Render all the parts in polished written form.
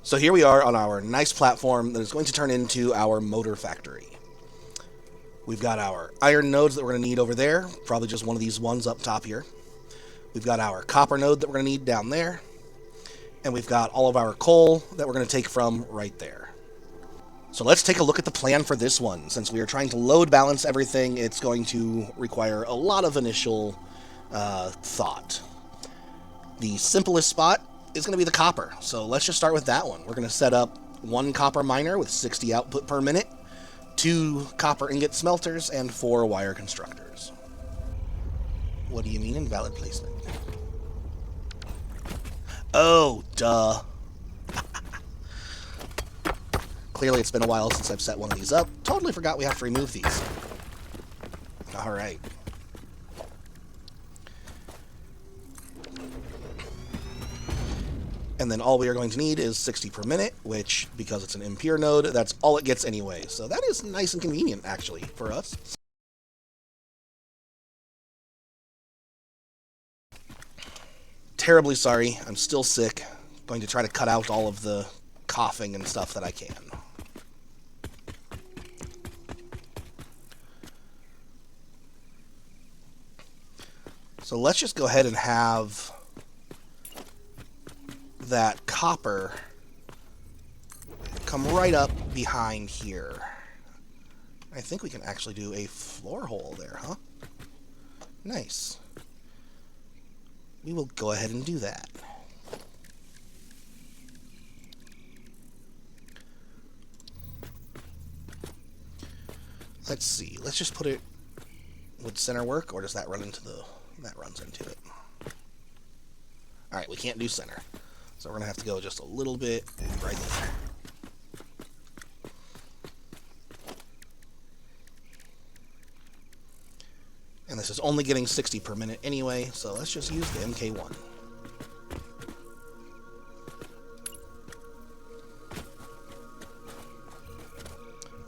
So here we are on our nice platform that is going to turn into our motor factory. We've got our iron nodes that we're going to need over there, probably just one of these ones up top here. We've got our copper node that we're going to need down there. And we've got all of our coal that we're going to take from right there. So let's take a look at the plan for this one. Since we are trying to load balance everything, it's going to require a lot of initial thought. The simplest spot is going to be the copper. So let's just start with that one. We're going to set up one copper miner with 60 output per minute, 2 copper ingot smelters, and 4 wire constructors. What do you mean invalid placement? Oh, duh. Clearly it's been a while since I've set one of these up. Totally forgot we have to remove these. Alright. And then all we are going to need is 60 per minute, which, because it's an impure node, that's all it gets anyway. So that is nice and convenient, actually, for us. Terribly sorry. I'm still sick. Going to try to cut out all of the coughing and stuff that I can. So let's just go ahead and have that copper come right up behind here. I think we can actually do a floor hole there, huh? Nice. We will go ahead and do that. Let's see. Let's just put it... Would center work, or does that run into the... That runs into it. Alright, we can't do center. So we're going to have to go just a little bit right there. And this is only getting 60 per minute anyway, so let's just use the MK1.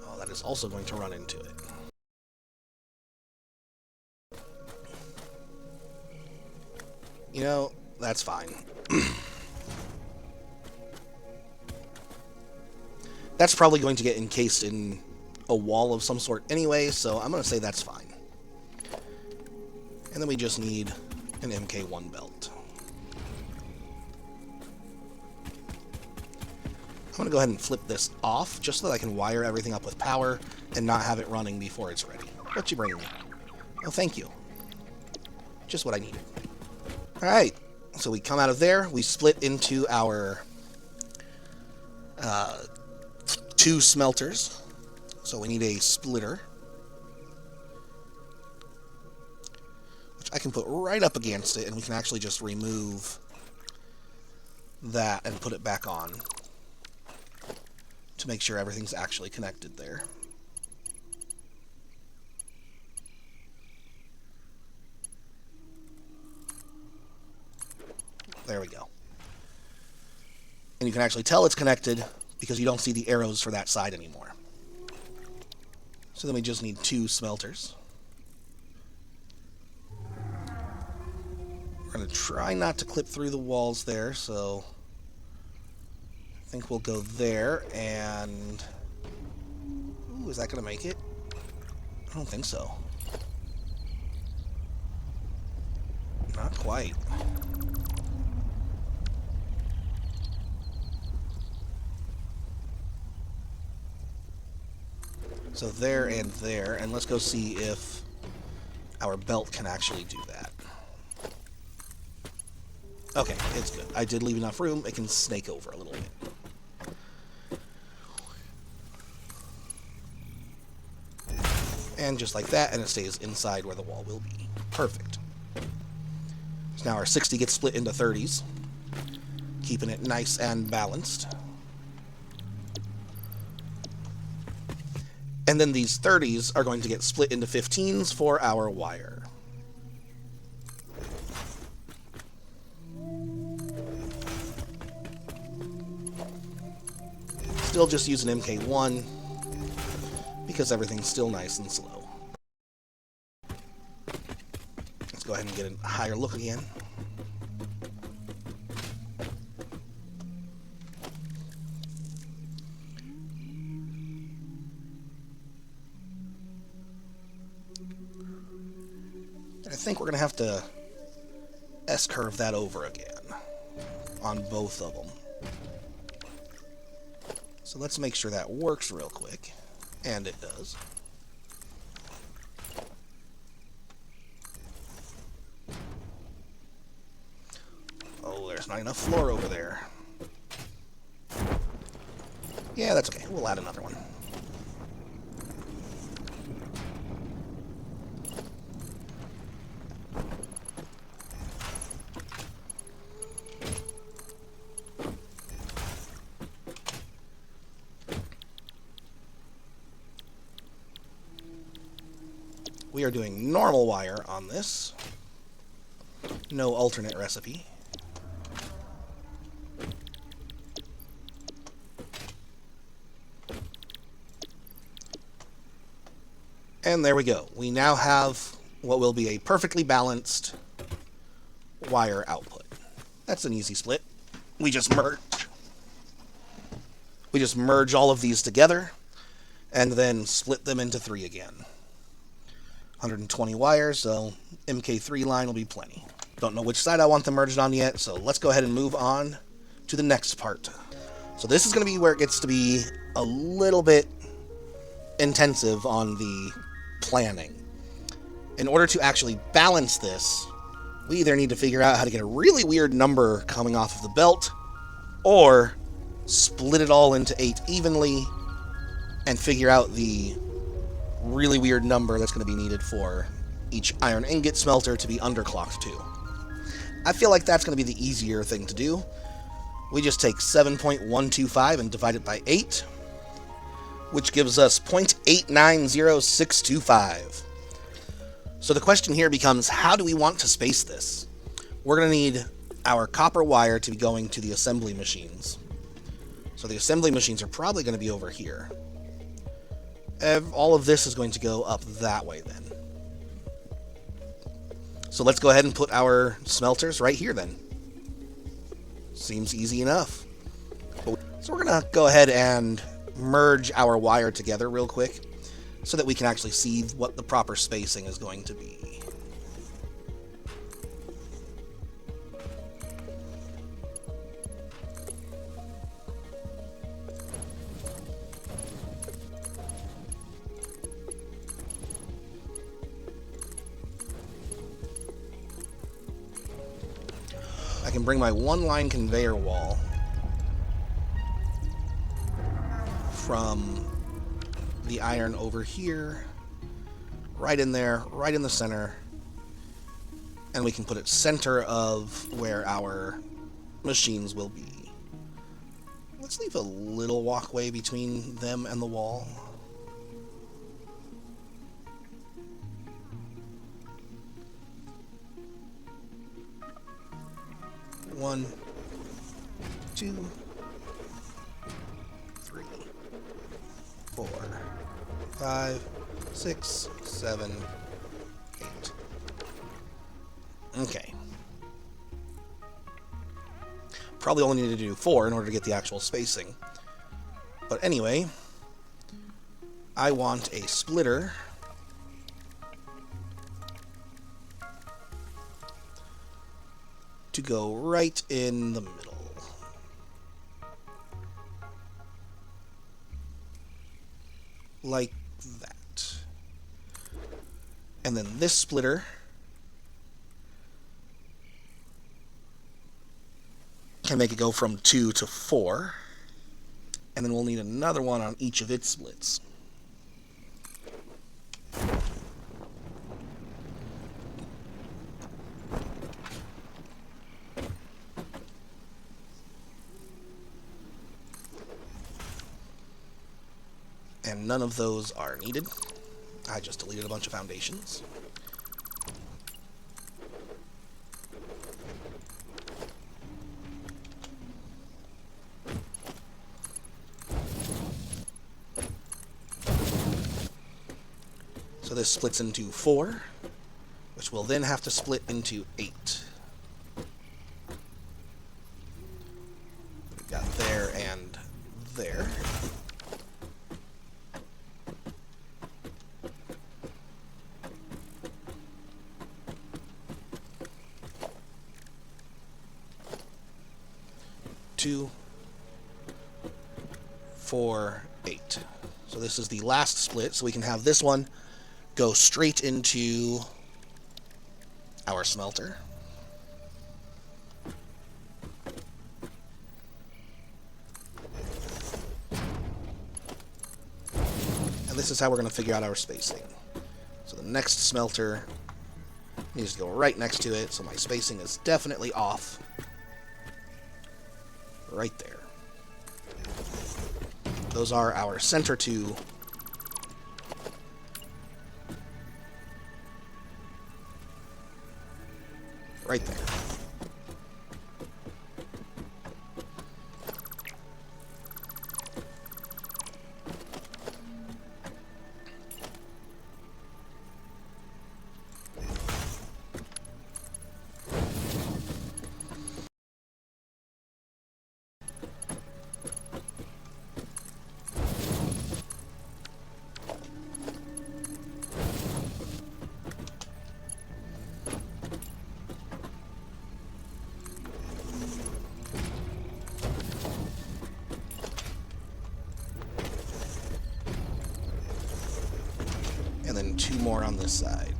Oh, that is also going to run into it. You know, that's fine. That's probably going to get encased in a wall of some sort anyway, so I'm going to say that's fine. And then we just need an MK1 belt. I'm going to go ahead and flip this off, just so that I can wire everything up with power and not have it running before it's ready. What you bringing me? Oh, thank you. Just what I needed. Alright, so we come out of there, we split into our 2 smelters. So we need a splitter, which I can put right up against it, and we can actually just remove that and put it back on to make sure everything's actually connected there. There we go. And you can actually tell it's connected because you don't see the arrows for that side anymore. So then we just need 2 smelters. We're going to try not to clip through the walls there, so I think we'll go there, and... Ooh, is that going to make it? I don't think so. Not quite. So there and there, and let's go see if our belt can actually do that. Okay, it's good. I did leave enough room. It can snake over a little bit. And just like that, and it stays inside where the wall will be. Perfect. So now our 60 gets split into 30s, keeping it nice and balanced. And then these 30s are going to get split into 15s for our wire. Still just use an MK1 because everything's still nice and slow. Let's go ahead and get a higher look again. think we're going to have to S-curve that over again on both of them. So let's make sure that works real quick. And it does. Oh, there's not enough floor over there. Yeah, that's okay. We'll add another one. We are doing normal wire on this. No alternate recipe. And there we go. We now have what will be a perfectly balanced wire output. That's an easy split. We just merge all of these together and then split them into 3 again. 120 wires, so MK3 line will be plenty. Don't know which side I want them merged on yet, so let's go ahead and move on to the next part. So this is going to be where it gets to be a little bit intensive on the planning. In order to actually balance this, we either need to figure out how to get a really weird number coming off of the belt, or split it all into 8 evenly and figure out the really weird number that's going to be needed for each iron ingot smelter to be underclocked too. I feel like that's going to be the easier thing to do. We just take 7.125 and divide it by 8, which gives us 0.890625. So the question here becomes, how do we want to space this? We're going to need our copper wire to be going to the assembly machines. So the assembly machines are probably going to be over here. All of this is going to go up that way then. So let's go ahead and put our smelters right here then. Seems easy enough. So we're going to go ahead and merge our wire together real quick so that we can actually see what the proper spacing is going to be. I can bring my one-line conveyor wall from the iron over here, right in there, right in the center, and we can put it center of where our machines will be. Let's leave a little walkway between them and the wall. One, 2, 3, 4, 5, 6, 7, 8. Okay. Probably only need to do 4 in order to get the actual spacing. But anyway, I want a splitter to go right in the middle. Like that. And then this splitter can make it go from 2 to 4. And then we'll need another one on each of its splits. And none of those are needed. I just deleted a bunch of foundations. So this splits into 4, which will then have to split into 8. We've got there and there. 2, 4, 8. So this is the last split, so we can have this one go straight into our smelter. And this is how we're going to figure out our spacing. So the next smelter needs to go right next to it, so my spacing is definitely off. Right there. Those are our center two. Right there. And then 2 more on this side.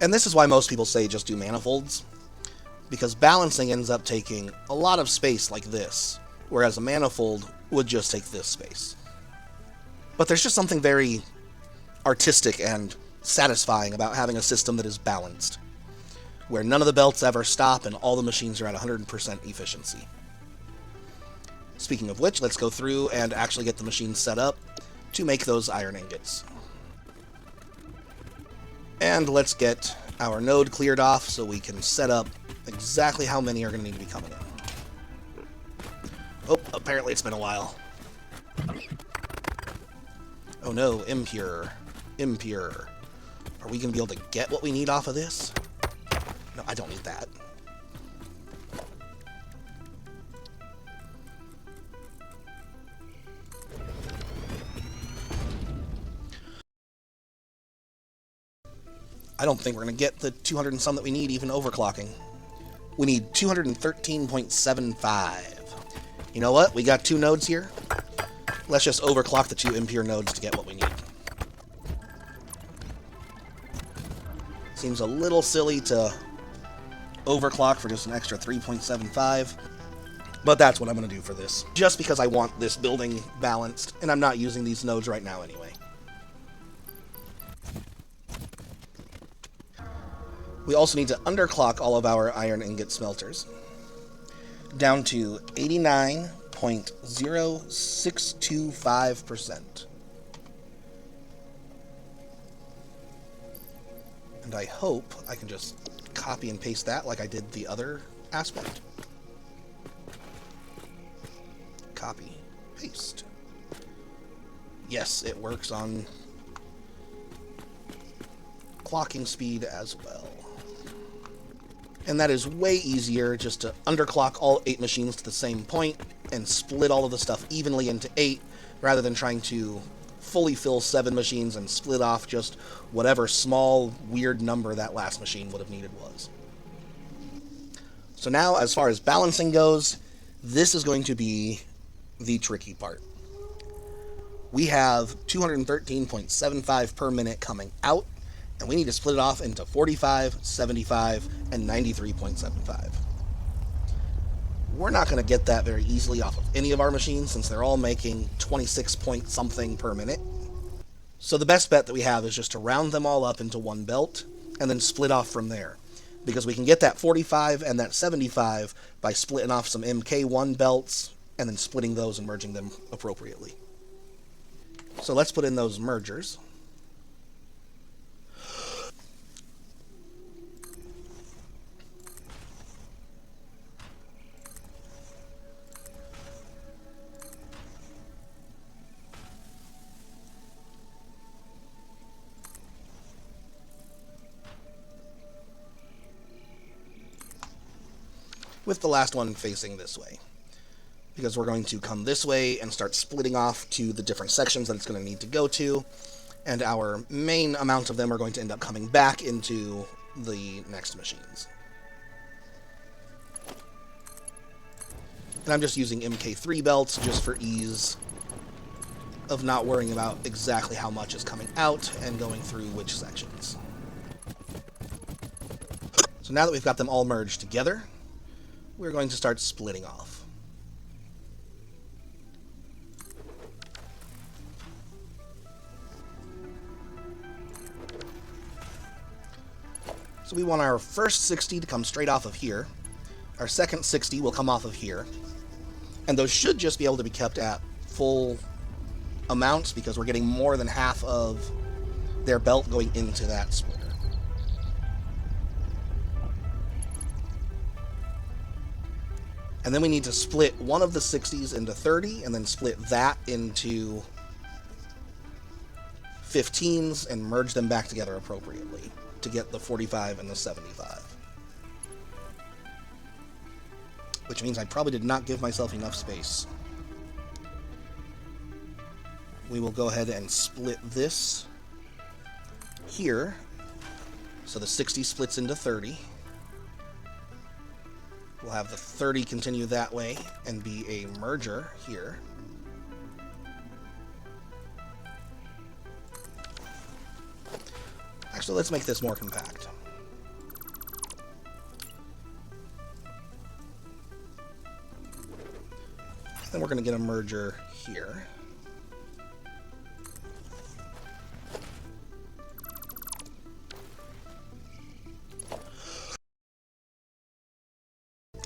And this is why most people say just do manifolds, because balancing ends up taking a lot of space like this, whereas a manifold would just take this space. But there's just something very artistic and satisfying about having a system that is balanced, where none of the belts ever stop and all the machines are at 100% efficiency. Speaking of which, let's go through and actually get the machines set up to make those iron ingots. And let's get our node cleared off so we can set up exactly how many are going to need to be coming in. Oh, apparently it's been a while. Oh no, impure. Impure. Are we going to be able to get what we need off of this? No, I don't need that. I don't think we're going to get the 200 and some that we need, even overclocking. We need 213.75. You know what? We got 2 nodes here. Let's just overclock the 2 impure nodes to get what we need. Seems a little silly to overclock for just an extra 3.75. But that's what I'm going to do for this. Just because I want this building balanced, and I'm not using these nodes right now anyway. We also need to underclock all of our iron ingot smelters down to 89.0625%. And I hope I can just copy and paste that like I did the other aspect. Copy, paste. Yes, it works on clocking speed as well. And that is way easier just to underclock all 8 machines to the same point and split all of the stuff evenly into 8 rather than trying to fully fill 7 machines and split off just whatever small weird number that last machine would have needed was. So now, as far as balancing goes, this is going to be the tricky part. We have 213.75 per minute coming out, and we need to split it off into 45, 75, and 93.75. We're not going to get that very easily off of any of our machines since they're all making 26 point something per minute. So the best bet that we have is just to round them all up into one belt and then split off from there. Because we can get that 45 and that 75 by splitting off some MK1 belts and then splitting those and merging them appropriately. So let's put in those mergers. With the last one facing this way, because we're going to come this way and start splitting off to the different sections that it's going to need to go to, and our main amount of them are going to end up coming back into the next machines. And I'm just using MK3 belts just for ease of not worrying about exactly how much is coming out and going through which sections. So now that we've got them all merged together, we're going to start splitting off. So we want our first 60 to come straight off of here. Our second 60 will come off of here. And those should just be able to be kept at full amounts because we're getting more than half of their belt going into that splitter. And then we need to split one of the 60s into 30 and then split that into 15s and merge them back together appropriately to get the 45 and the 75. Which means I probably did not give myself enough space. We will go ahead and split this here. So the 60 splits into 30. We'll have the 30 continue that way and be a merger here. Actually, let's make this more compact. Then we're going to get a merger here.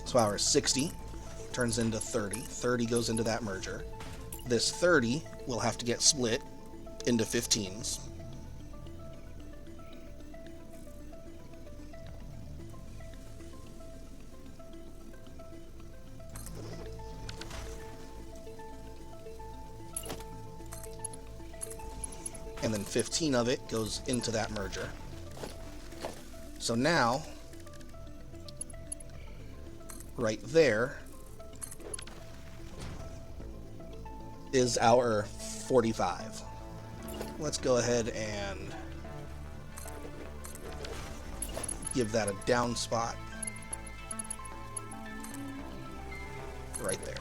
So our 60 turns into 30. 30 goes into that merger. This 30 will have to get split into 15s. And then 15 of it goes into that merger. So now, right there is our 45. Let's go ahead and give that a down spot right there.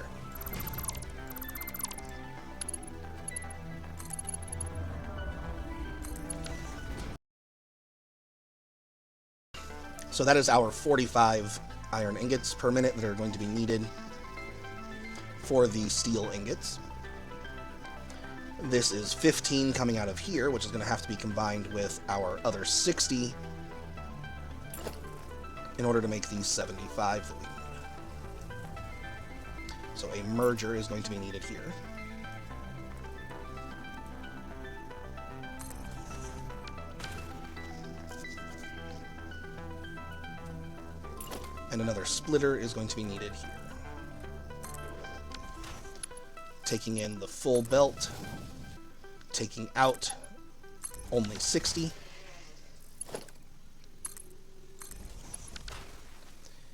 So that is our 45 iron ingots per minute that are going to be needed for the steel ingots. This is 15 coming out of here, which is going to have to be combined with our other 60 in order to make these 75 that we need. So a merger is going to be needed here. And another splitter is going to be needed here. Taking in the full belt, taking out only 60.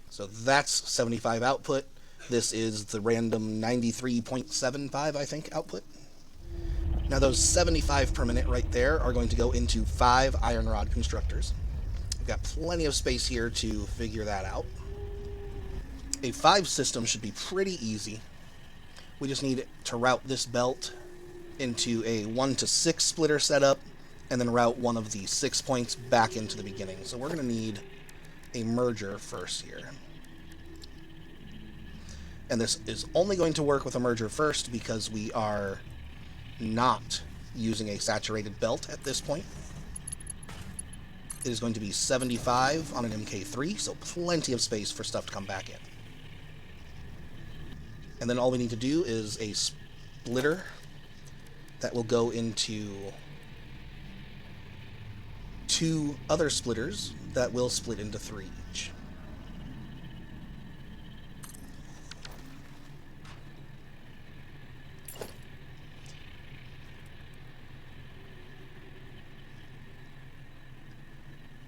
So that's 75 output. This is the random 93.75, I think, output. Now those 75 per minute right there are going to go into 5 iron rod constructors. We've got plenty of space here to figure that out. A 5 system should be pretty easy. We just need to route this belt into a 1 to 6 splitter setup, and then route one of the 6 points back into the beginning. So we're going to need a merger first here. And this is only going to work with a merger first because we are not using a saturated belt at this point. It is going to be 75 on an MK3, so plenty of space for stuff to come back in. And then all we need to do is a splitter that will go into 2 other splitters that will split into 3 each.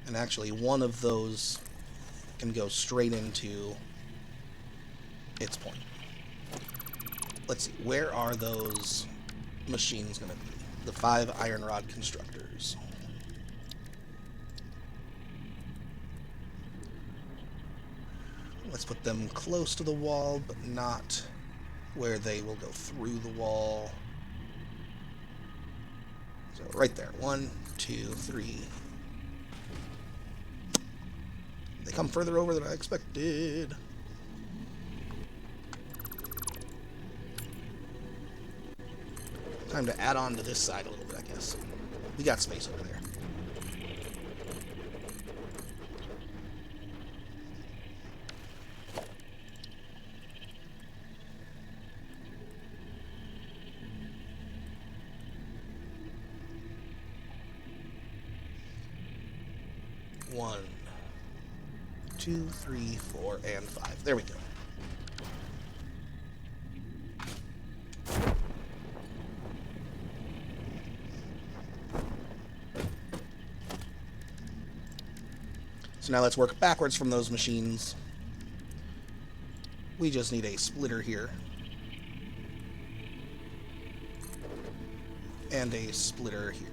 And actually, one of those can go straight into its point. Let's see, where are those machines going to be? The 5 iron rod constructors. Let's put them close to the wall, but not where they will go through the wall. So right there. 1, 2, 3. They come further over than I expected. Time to add on to this side a little bit, I guess. We got space over there. One, 2, 3, 4, and 5. There we go. So now let's work backwards from those machines. We just need a splitter here. And a splitter here.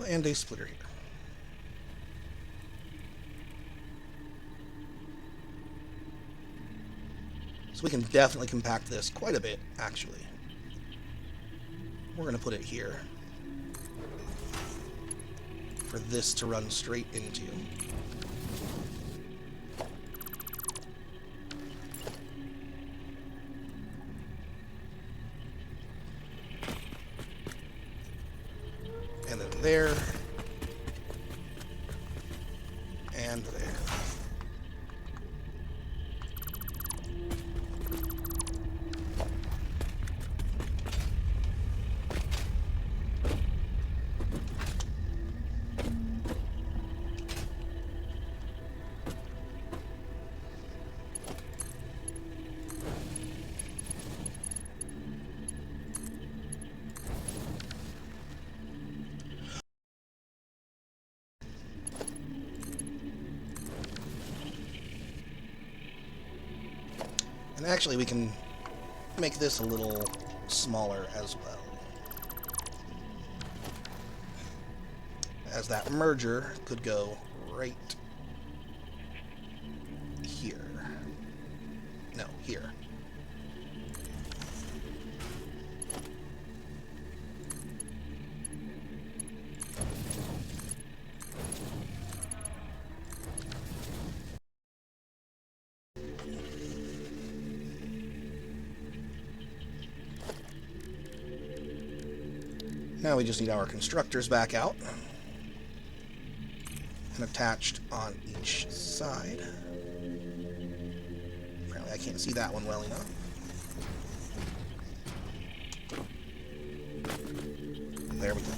And a splitter here. So we can definitely compact this quite a bit, actually. We're going to put it here for this to run straight into. And then there. And there. And actually, we can make this a little smaller as well. As that merger could go right here. No, here. Now we just need our constructors back out and attached on each side. Apparently I can't see that one well enough. There we go.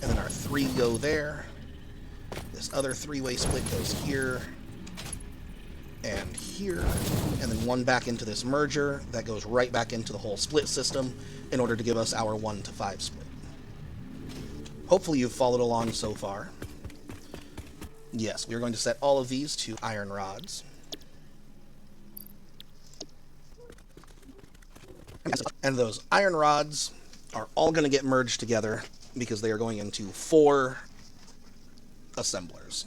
And then our 3 go there. This other 3-way split goes here and here, and then 1 back into this merger that goes right back into the whole split system in order to give us our 1 to 5 split. Hopefully you've followed along so far. Yes, we are going to set all of these to iron rods. And those iron rods are all going to get merged together because they are going into 4 assemblers.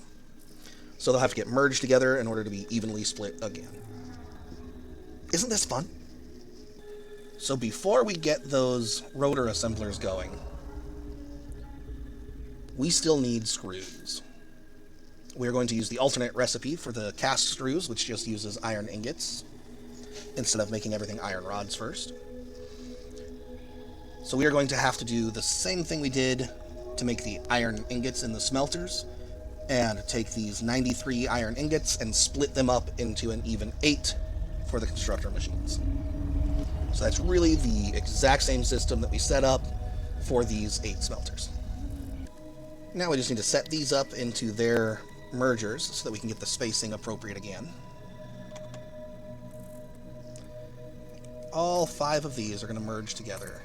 So they'll have to get merged together in order to be evenly split again. Isn't this fun? So before we get those rotor assemblers going, we still need screws. We're going to use the alternate recipe for the cast screws, which just uses iron ingots, instead of making everything iron rods first. So we are going to have to do the same thing we did to make the iron ingots in the smelters, and take these 93 iron ingots and split them up into an even 8 for the constructor machines. So that's really the exact same system that we set up for these 8 smelters. Now we just need to set these up into their mergers so that we can get the spacing appropriate again. All 5 of these are going to merge together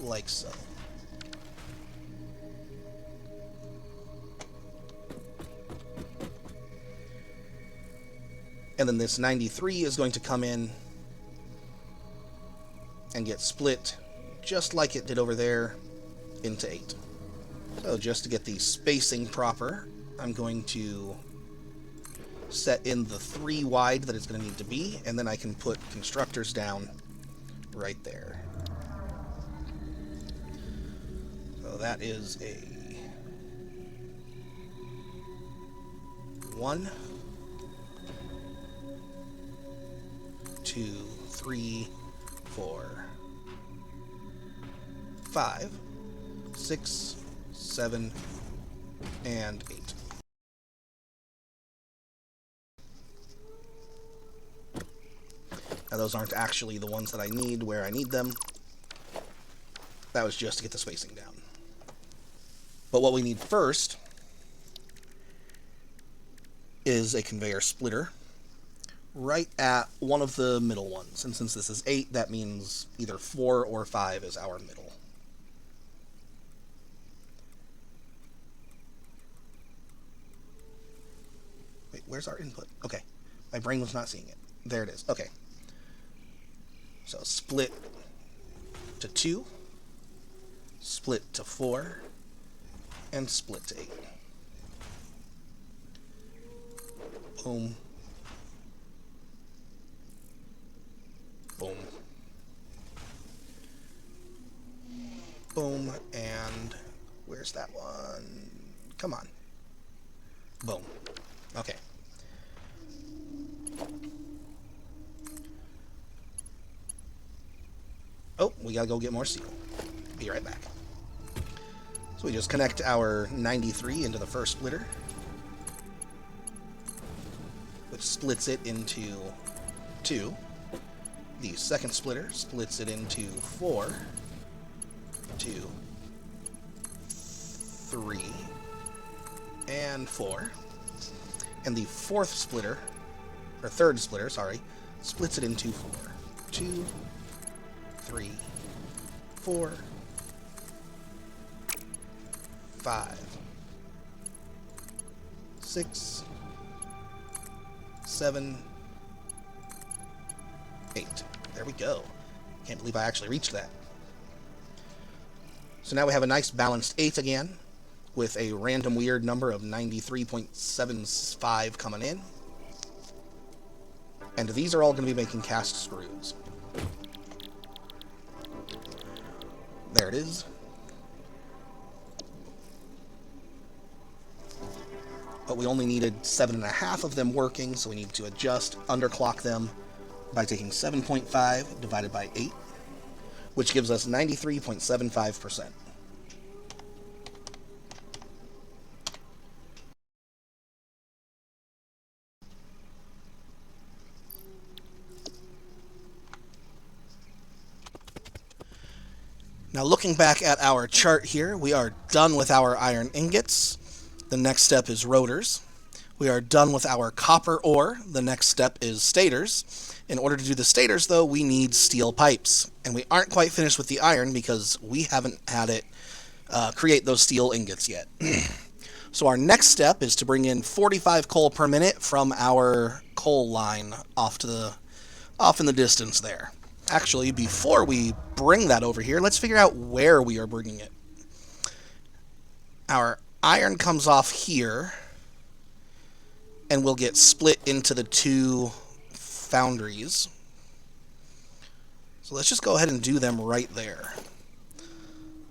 like so. And then this 93 is going to come in and get split just like it did over there into 8. So just to get the spacing proper, I'm going to set in the 3 wide that it's going to need to be, and then I can put constructors down right there. So that is a 1, 2, 3, 4, 5, 6, 7, and 8. Now those aren't actually the ones that I need where I need them. That was just to get the spacing down. But what we need first is a conveyor splitter right at one of the middle ones. And since this is 8, that means either 4 or 5 is our middle. Wait, where's our input? Okay. My brain was not seeing it. There it is. Okay. So split to 2, split to 4, and split to 8. Boom. Boom. Boom, and where's that one? Come on. Boom. Okay. Oh, we gotta go get more steel. Be right back. So we just connect our 93 into the first splitter, which splits it into 2. The second splitter splits it into 4, 2, 3, and 4. And the fourth splitter, or third splitter, sorry, splits it into 4. 2, 3, 4, 5, 6, 7, 8. There we go. Can't believe I actually reached that. So now we have a nice balanced 8 again, with a random weird number of 93.75 coming in. And these are all going to be making cast screws. There it is. But we only needed 7.5 of them working, so we need to underclock them by taking 7.5 divided by 8, which gives us 93.75%. Now looking back at our chart here, we are done with our iron ingots. The next step is rotors. We are done with our copper ore. The next step is stators. In order to do the stators, though, we need steel pipes. And we aren't quite finished with the iron because we haven't had it create those steel ingots yet. So our next step is to bring in 45 coal per minute from our coal line off in the distance there. Actually, before we bring that over here, let's figure out where we are bringing it. Our iron comes off here and will get split into the two foundries. So let's just go ahead and do them right there.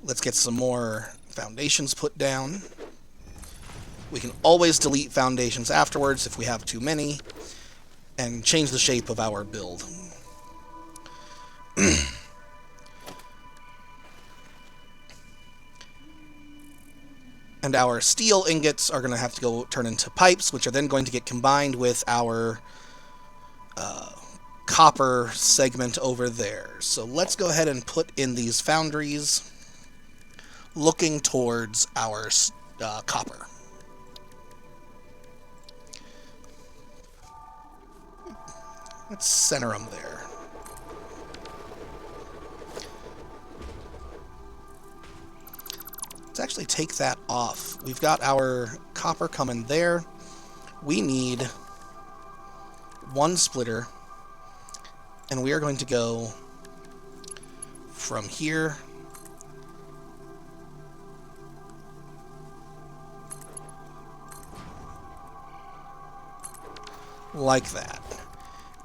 Let's get some more foundations put down. We can always delete foundations afterwards if we have too many, and change the shape of our build. And our steel ingots are going to have to go turn into pipes, which are then going to get combined with our copper segment over there. So let's go ahead and put in these foundries looking towards our copper. Let's center them there. Let's actually take that off. We've got our copper coming there. We need one splitter, and we are going to go from here like that.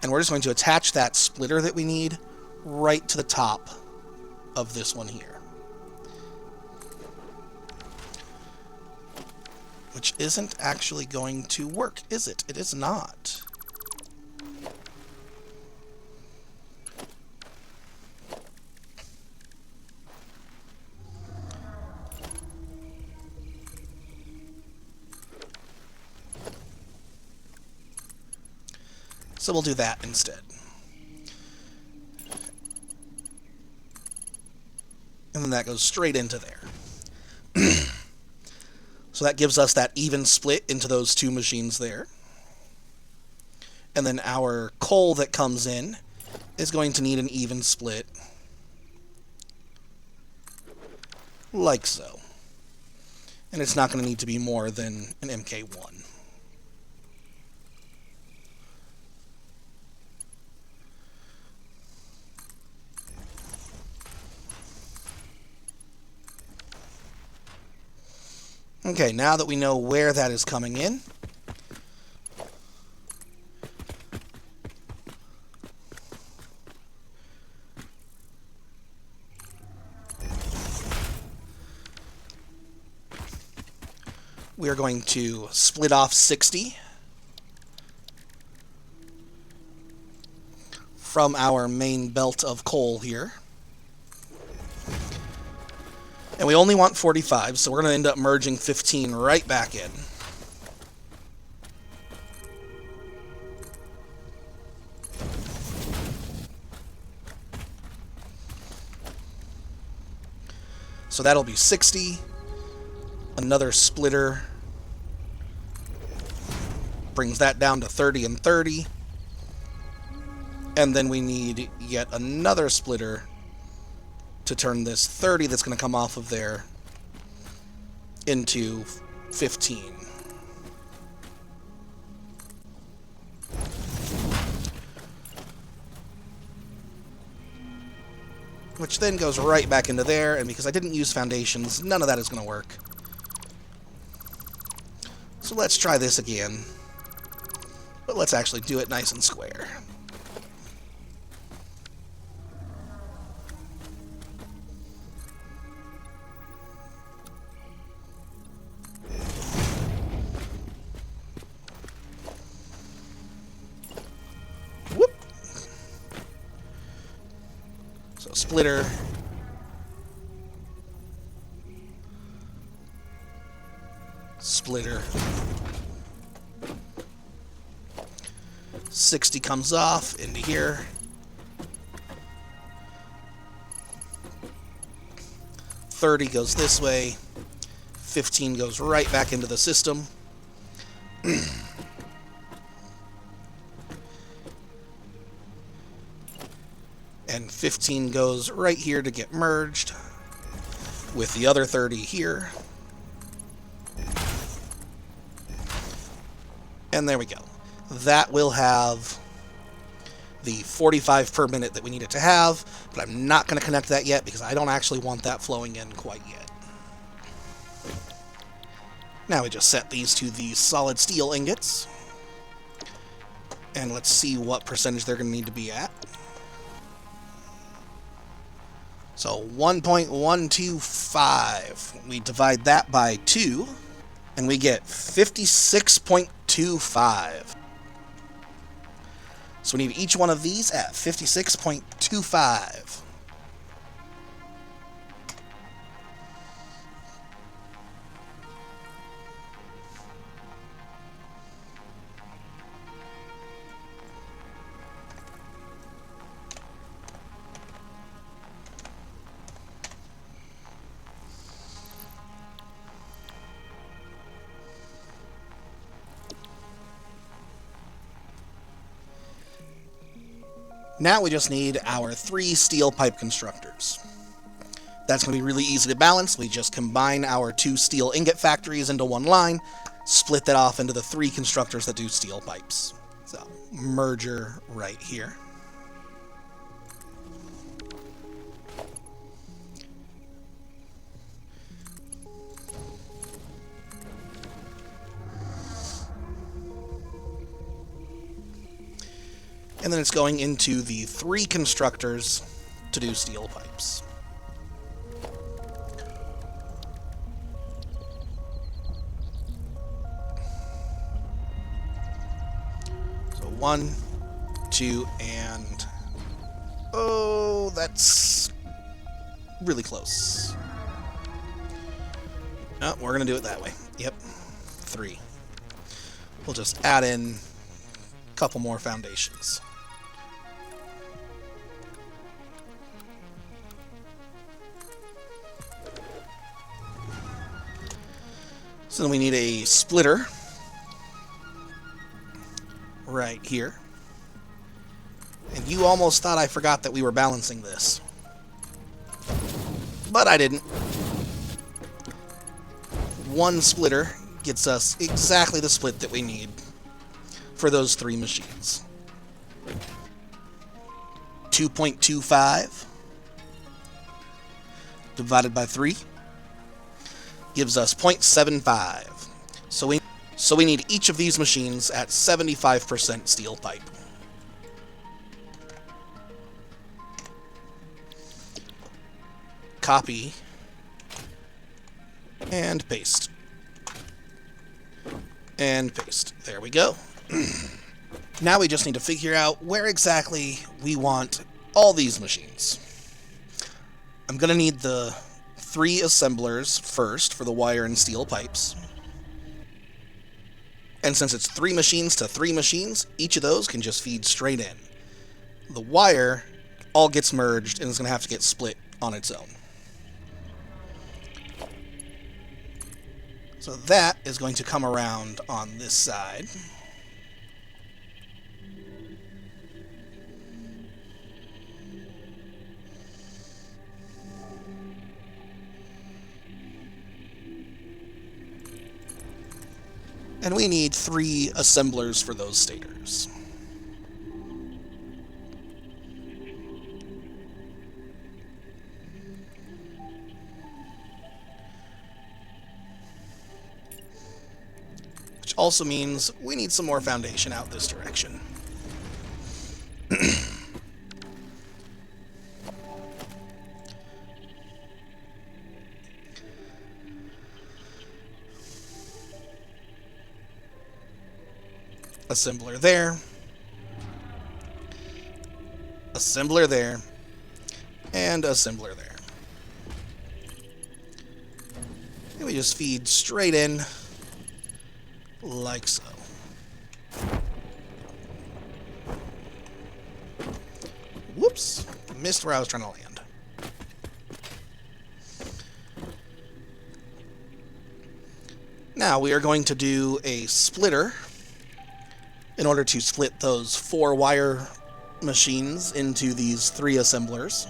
And we're just going to attach that splitter that we need right to the top of this one here. Which isn't actually going to work, is it? It is not. So we'll do that instead. And then that goes straight into there. So that gives us that even split into those two machines there. And then our coal that comes in is going to need an even split, like so. And it's not going to need to be more than an MK1. Okay, now that we know where that is coming in, we are going to split off 60 from our main belt of coal here. And we only want 45, so we're going to end up merging 15 right back in. So that'll be 60. Another splitter brings that down to 30 and 30. And then we need yet another splitter to turn this 30 that's going to come off of there into 15. Which then goes right back into there, and because I didn't use foundations, none of that is going to work. So let's try this again. But let's actually do it nice and square. Splitter, splitter, 60 comes off into here, 30 goes this way, 15 goes right back into the system. And 15 goes right here to get merged. with the other 30 here. And there we go. That will have the 45 per minute that we need it to have, but I'm not going to connect that yet because I don't actually want that flowing in quite yet. Now we just set these to the solid steel ingots, and let's see what percentage they're going to need to be at. So 1.125, we divide that by 2, and we get 56.25. So we need each one of these at 56.25. Now we just need our 3 steel pipe constructors. That's going to be really easy to balance. We just combine our 2 steel ingot factories into one line, split that off into the 3 constructors that do steel pipes. So, merger right here. And then it's going into the 3 constructors to do steel pipes. So 1, 2, and... oh, that's really close. No, we're going to do it that way. Yep, 3. We'll just add in a couple more foundations. So then we need a splitter right here. And you almost thought I forgot that we were balancing this. But I didn't. 1 splitter gets us exactly the split that we need for those 3 machines. 2.25 divided by 3 gives us 0.75. So we need each of these machines at 75% steel pipe. Copy and paste. And paste. There we go. Now we just need to figure out where exactly we want all these machines. I'm going to need the 3 assemblers first for the wire and steel pipes. And since it's 3 machines to 3 machines, each of those can just feed straight in. The wire all gets merged and is going to have to get split on its own. So that is going to come around on this side. And we need 3 assemblers for those stators. Which also means we need some more foundation out this direction. Assembler there, assembler there, and assembler there. And we just feed straight in, like so. Whoops, missed where I was trying to land. Now we are going to do a splitter in order to split those 4 wire machines into these 3 assemblers.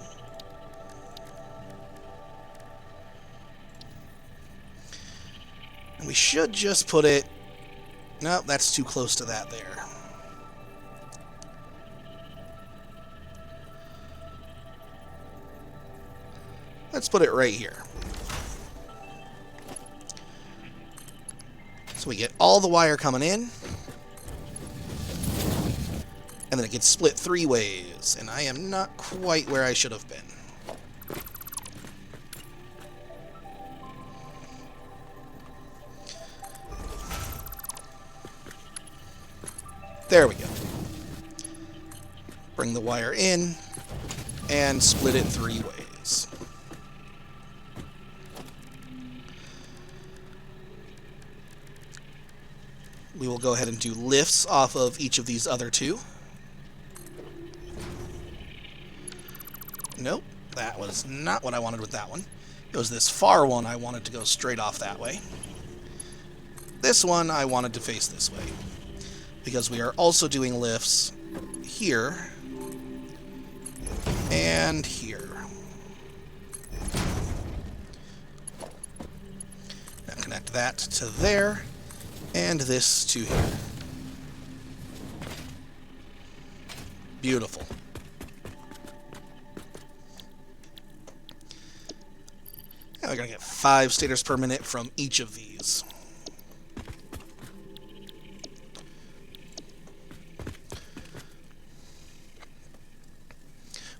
We should just put it... No, that's too close to that there. Let's put it right here. So we get all the wire coming in. And then it gets split 3 ways. And I am not quite where I should have been. There we go. Bring the wire in and split it 3 ways. We will go ahead and do lifts off of each of these other 2. Nope, that was not what I wanted with that one. It was this far one I wanted to go straight off that way. This one I wanted to face this way. Because we are also doing lifts here and here. Now connect that to there and this to here. Beautiful. Now we're going to get 5 stators per minute from each of these.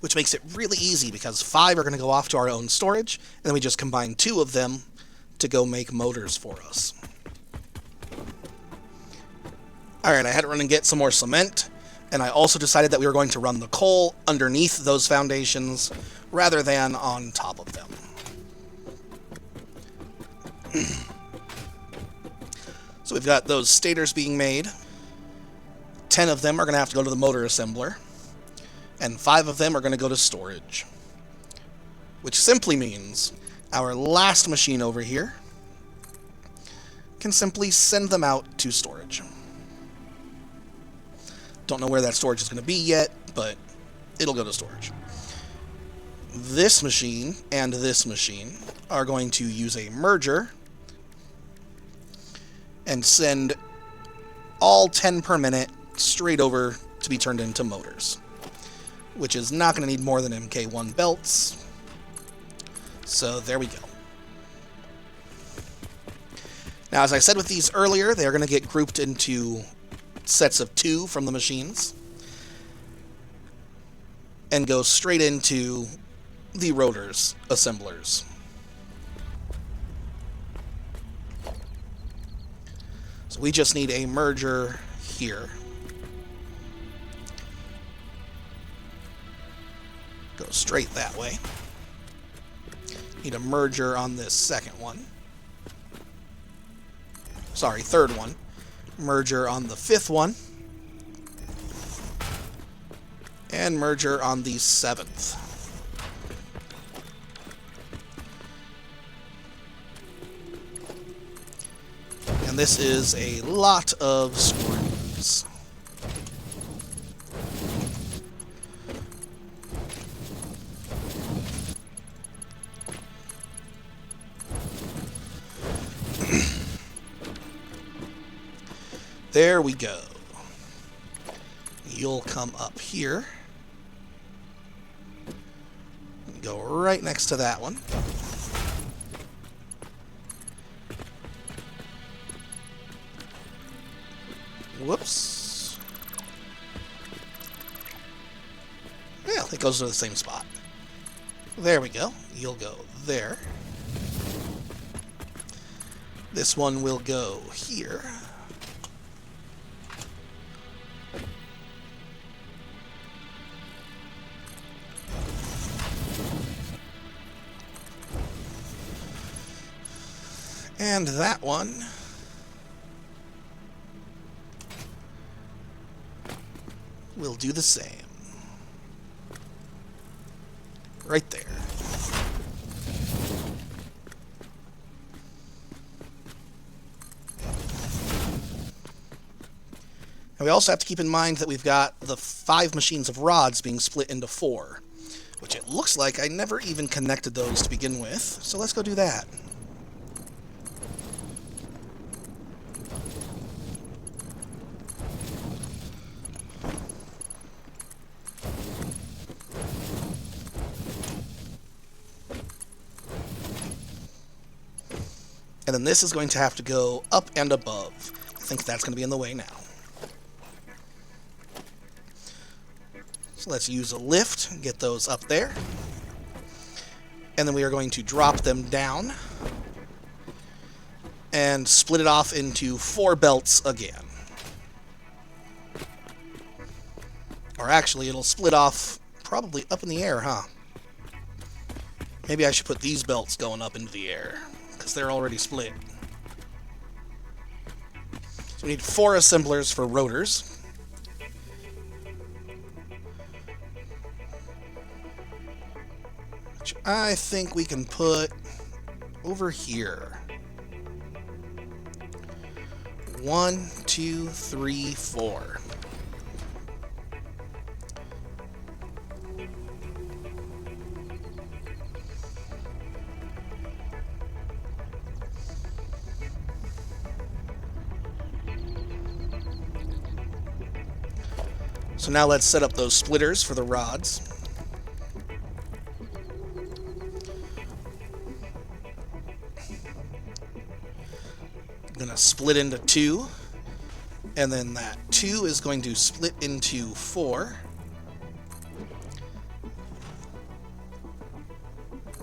Which makes it really easy because 5 are going to go off to our own storage, and then we just combine 2 of them to go make motors for us. Alright, I had to run and get some more cement, and I also decided that we were going to run the coal underneath those foundations rather than on top of them. So we've got those stators being made. 10 of them are going to have to go to the motor assembler. And 5 of them are going to go to storage. Which simply means our last machine over here can simply send them out to storage. Don't know where that storage is going to be yet, but it'll go to storage. This machine and this machine are going to use a merger and send all 10 per minute straight over to be turned into motors. Which is not going to need more than MK1 belts. So there we go. Now, as I said with these earlier, they're going to get grouped into sets of 2 from the machines and go straight into the rotors assemblers. So we just need a merger here. Go straight that way. Need a merger on this second one. Sorry, third one. Merger on the 5th one. And merger on the 7th. And this is a lot of screws. There we go. You'll come up here. Go right next to that one. Whoops. Yeah, it goes to the same spot. There we go. You'll go there. This one will go here. And that one will do the same. Right there. And we also have to keep in mind that we've got the 5 machines of rods being split into 4, which it looks like I never even connected those to begin with. So let's go do that. And then this is going to have to go up and above. I think that's going to be in the way now. So let's use a lift and get those up there. And then we are going to drop them down and split it off into 4 belts again. Or actually, it'll split off probably up in the air, huh? Maybe I should put these belts going up into the air, because they're already split. So we need 4 assemblers for rotors. Which I think we can put over here. 1, 2, 3, 4. So now let's set up those splitters for the rods. I'm going to split into 2, and then that 2 is going to split into 4.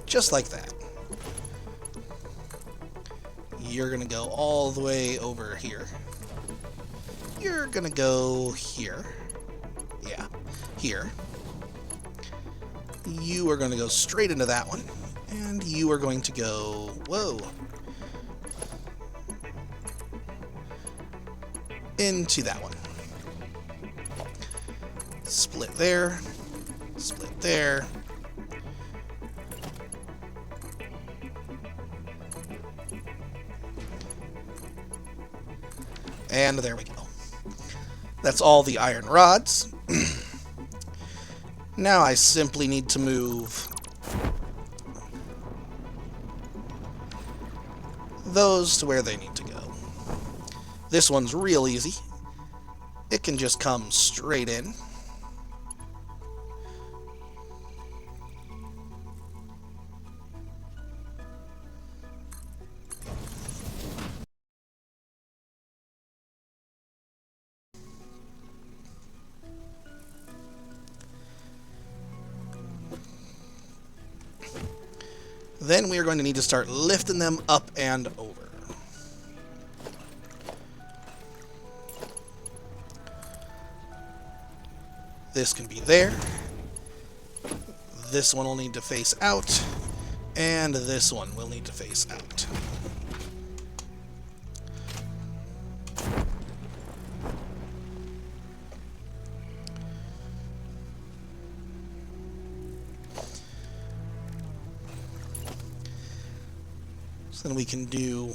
Just like that. You're going to go all the way over here. You're going to go here. Yeah, here. You are going to go straight into that one, and you are going to go, whoa, into that one. Split there, split there. And there we go. That's all the iron rods. Now I simply need to move those to where they need to go. This one's real easy. It can just come straight in. Then we are going to need to start lifting them up and over. This can be there. This one will need to face out. And this one will need to face out. Then we can do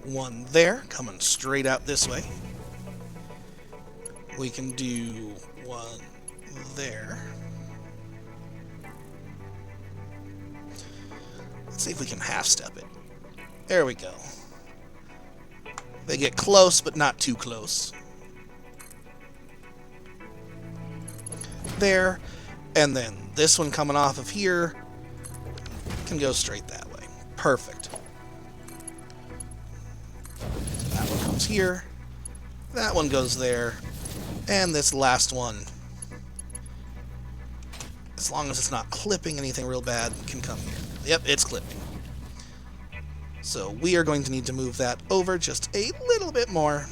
one there, coming straight out this way. We can do one there. Let's see if we can half step it. There we go. They get close, but not too close. There. And then this one coming off of here can go straight that way. Perfect. So that one comes here. That one goes there. And this last one, as long as it's not clipping anything real bad, can come here. Yep, it's clipping. So we are going to need to move that over just a little bit more,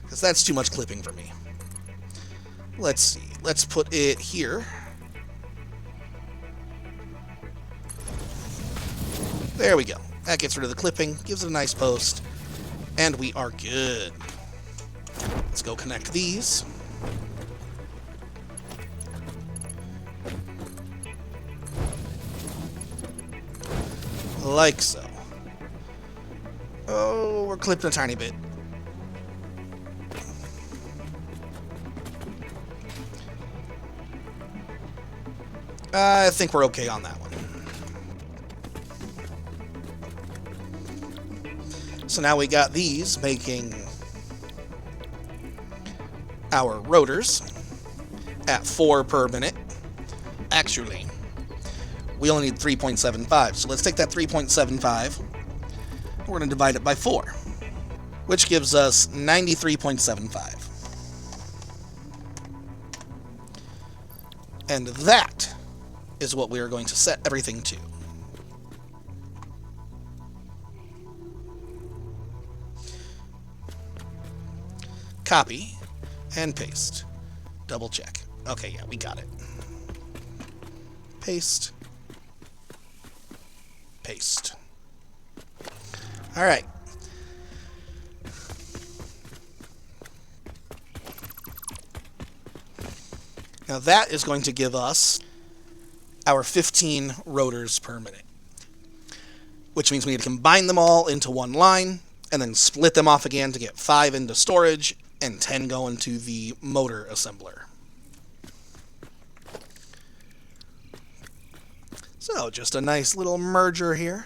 because that's too much clipping for me. Let's see. Let's put it here. There we go. That gets rid of the clipping, gives it a nice post, and we are good. Let's go connect these. Like so. Oh, we're clipping a tiny bit. I think we're okay on that one. So now we got these making our rotors at 4 per minute. Actually, we only need 3.75. So let's take that 3.75. We're going to divide it by 4, which gives us 93.75. And that is what we are going to set everything to. Copy and paste. Double check. Okay, yeah, we got it. Paste. Paste. All right. Now that is going to give us our 15 rotors per minute, which means we need to combine them all into one line and then split them off again to get 5 into storage and 10 go into the motor assembler. So just a nice little merger here.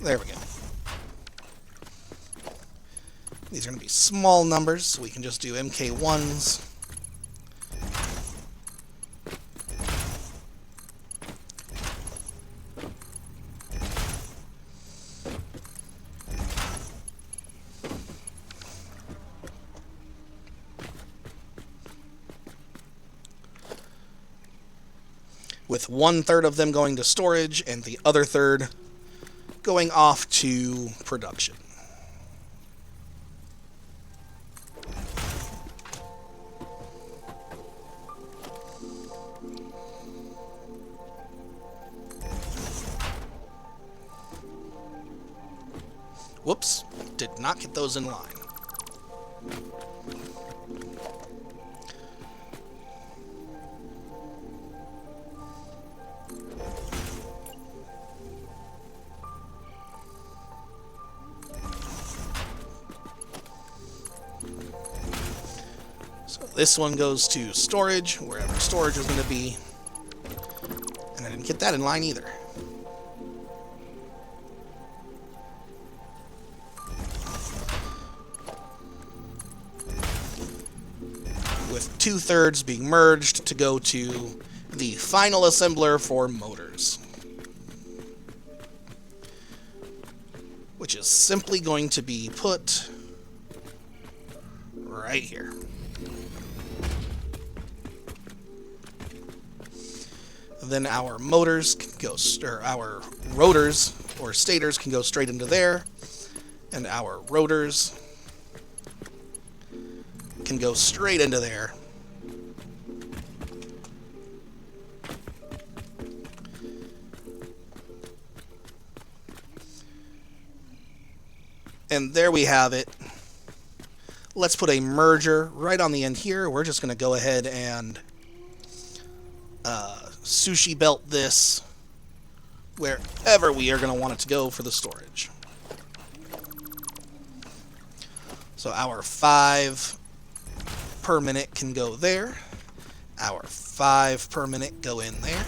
There we go. These are going to be small numbers, so we can just do MK1s. With 1/3 of them going to storage and the other third going off to production. Whoops, did not get those in line. So this one goes to storage, wherever storage is going to be. And I didn't get that in line either. With 2/3 being merged to go to the final assembler for motors, which is simply going to be put right here. Then our motors can go, or our rotors or stators can go straight into there, and our rotors can go straight into there. And there we have it. Let's put a merger right on the end here. We're just going to go ahead and sushi belt this wherever we are going to want it to go for the storage. So our 5 per minute can go there. Our 5 per minute go in there.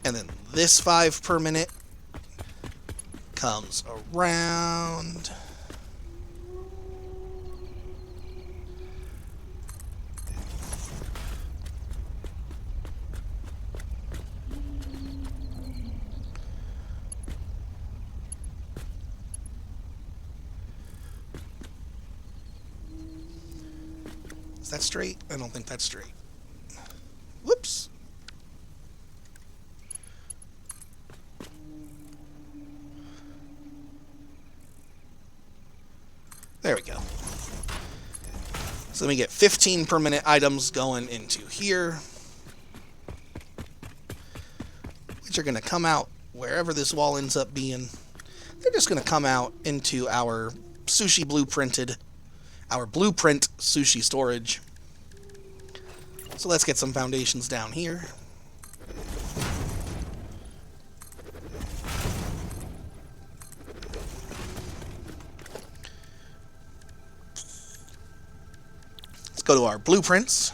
And then this 5 per minute comes around. Is that straight? I don't think that's straight. Whoops. There we go. So let me get 15 per minute items going into here, which are going to come out wherever this wall ends up being. They're just going to come out into our sushi our blueprint sushi storage. So let's get some foundations down here. Let's go to our blueprints.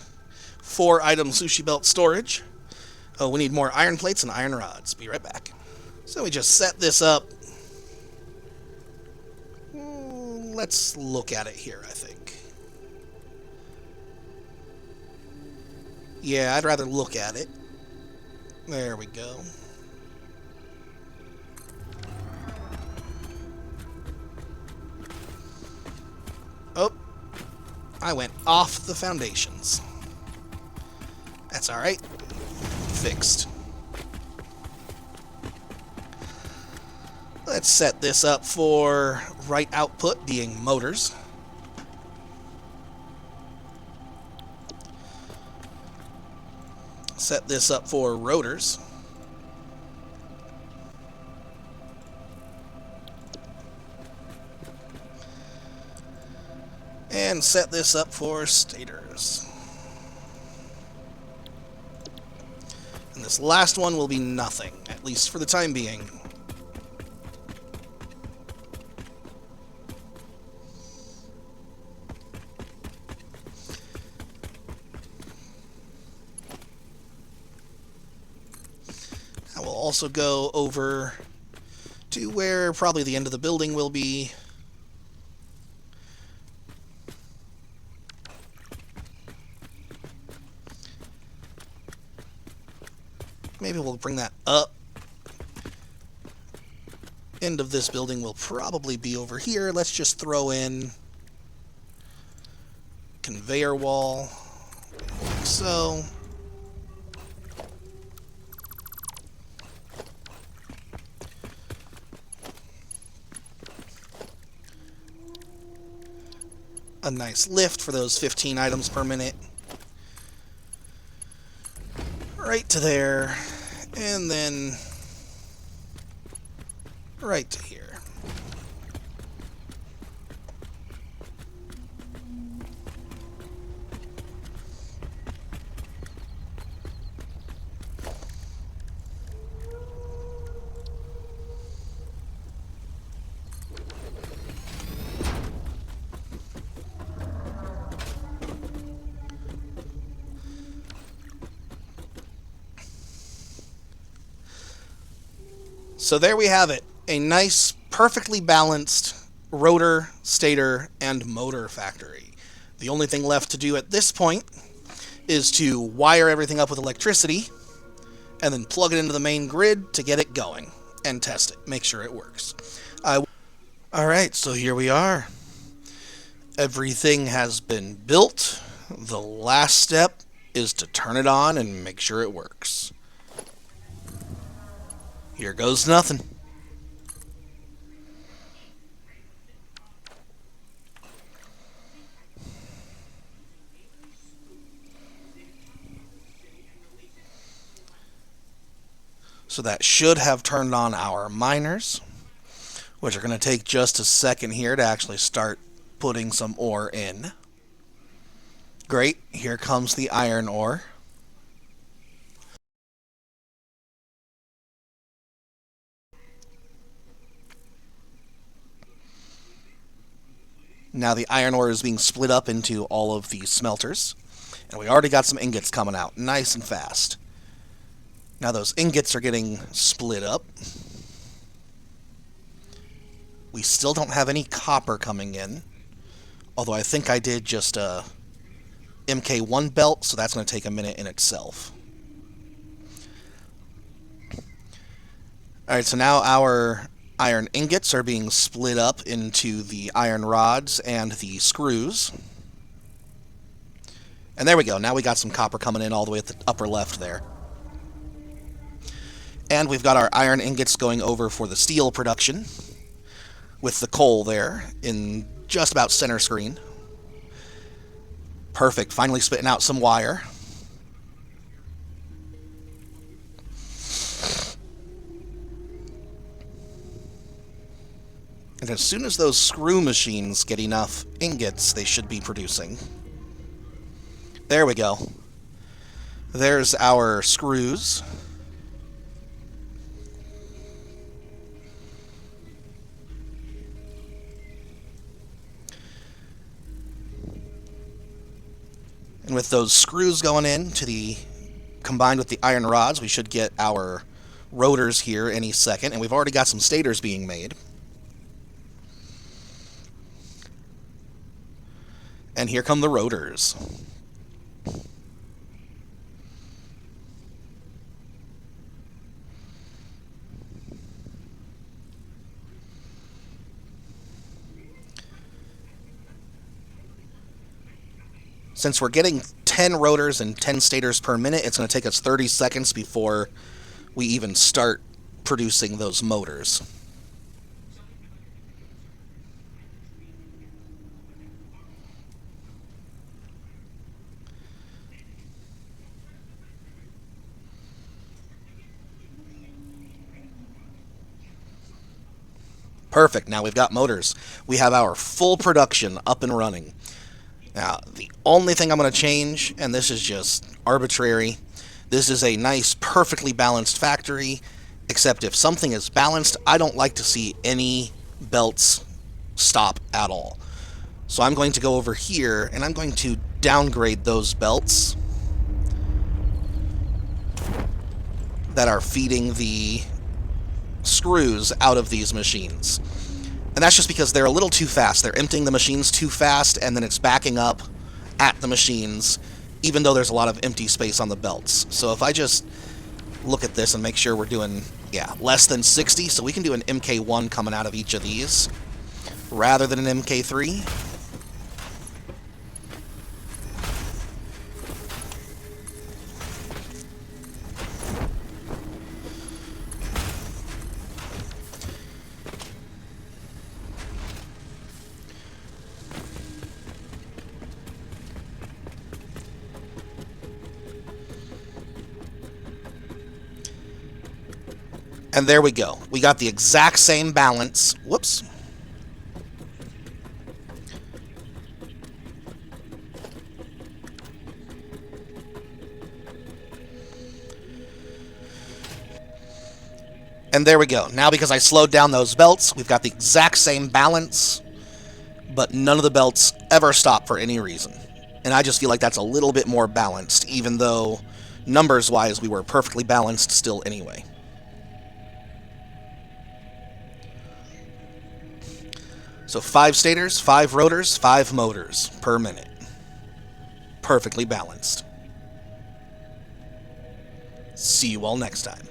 4 item sushi belt storage. Oh, we need more iron plates and iron rods. Be right back. So we just set this up let's look at it here, I think. Yeah, I'd rather look at it. There we go. Oh, I went off the foundations. That's alright. Fixed. Let's set this up for right output being motors. Set this up for rotors. And set this up for stators. And this last one will be nothing, at least for the time being. I will also go over to where probably the end of the building will be. Maybe we'll bring that up. End of this building will probably be over here. Let's just throw in conveyor wall, like so. A nice lift for those 15 items per minute. Right to there, and then right to here. So there we have it, a nice, perfectly balanced rotor, stator, and motor factory. The only thing left to do at this point is to wire everything up with electricity and then plug it into the main grid to get it going and test it, make sure it works. Alright, so here we are. Everything has been built. The last step is to turn it on and make sure it works. Here goes nothing. So that should have turned on our miners, which are going to take just a second here to actually start putting some ore in. Great, here comes the iron ore. Now the iron ore is being split up into all of the smelters. And we already got some ingots coming out, nice and fast. Now those ingots are getting split up. We still don't have any copper coming in. Although I think I did just a MK1 belt, so that's going to take a minute in itself. Alright, so now our iron ingots are being split up into the iron rods and the screws. And there we go. Now we got some copper coming in all the way at the upper left there. And we've got our iron ingots going over for the steel production with the coal there in just about center screen. Perfect. Finally spitting out some wire. And as soon as those screw machines get enough ingots, they should be producing. There we go. There's our screws. And with those screws going in to the combined with the iron rods, we should get our rotors here any second. And we've already got some stators being made. And here come the rotors. Since we're getting 10 rotors and 10 stators per minute, it's going to take us 30 seconds before we even start producing those motors. Perfect. Now we've got motors. We have our full production up and running. Now, the only thing I'm going to change, and this is just arbitrary, this is a nice, perfectly balanced factory, except if something is balanced, I don't like to see any belts stop at all. So I'm going to go over here, and I'm going to downgrade those belts that are feeding the screws out of these machines. And that's just because they're a little too fast. They're emptying the machines too fast, and then it's backing up at the machines, even though there's a lot of empty space on the belts. So if I just look at this and make sure we're doing, less than 60, so we can do an MK1 coming out of each of these, rather than an MK3. And there we go. We got the exact same balance. Whoops. And there we go. Now, because I slowed down those belts, we've got the exact same balance, but none of the belts ever stop for any reason. And I just feel like that's a little bit more balanced, even though numbers-wise we were perfectly balanced still anyway. So 5 stators, 5 rotors, 5 motors per minute. Perfectly balanced. See you all next time.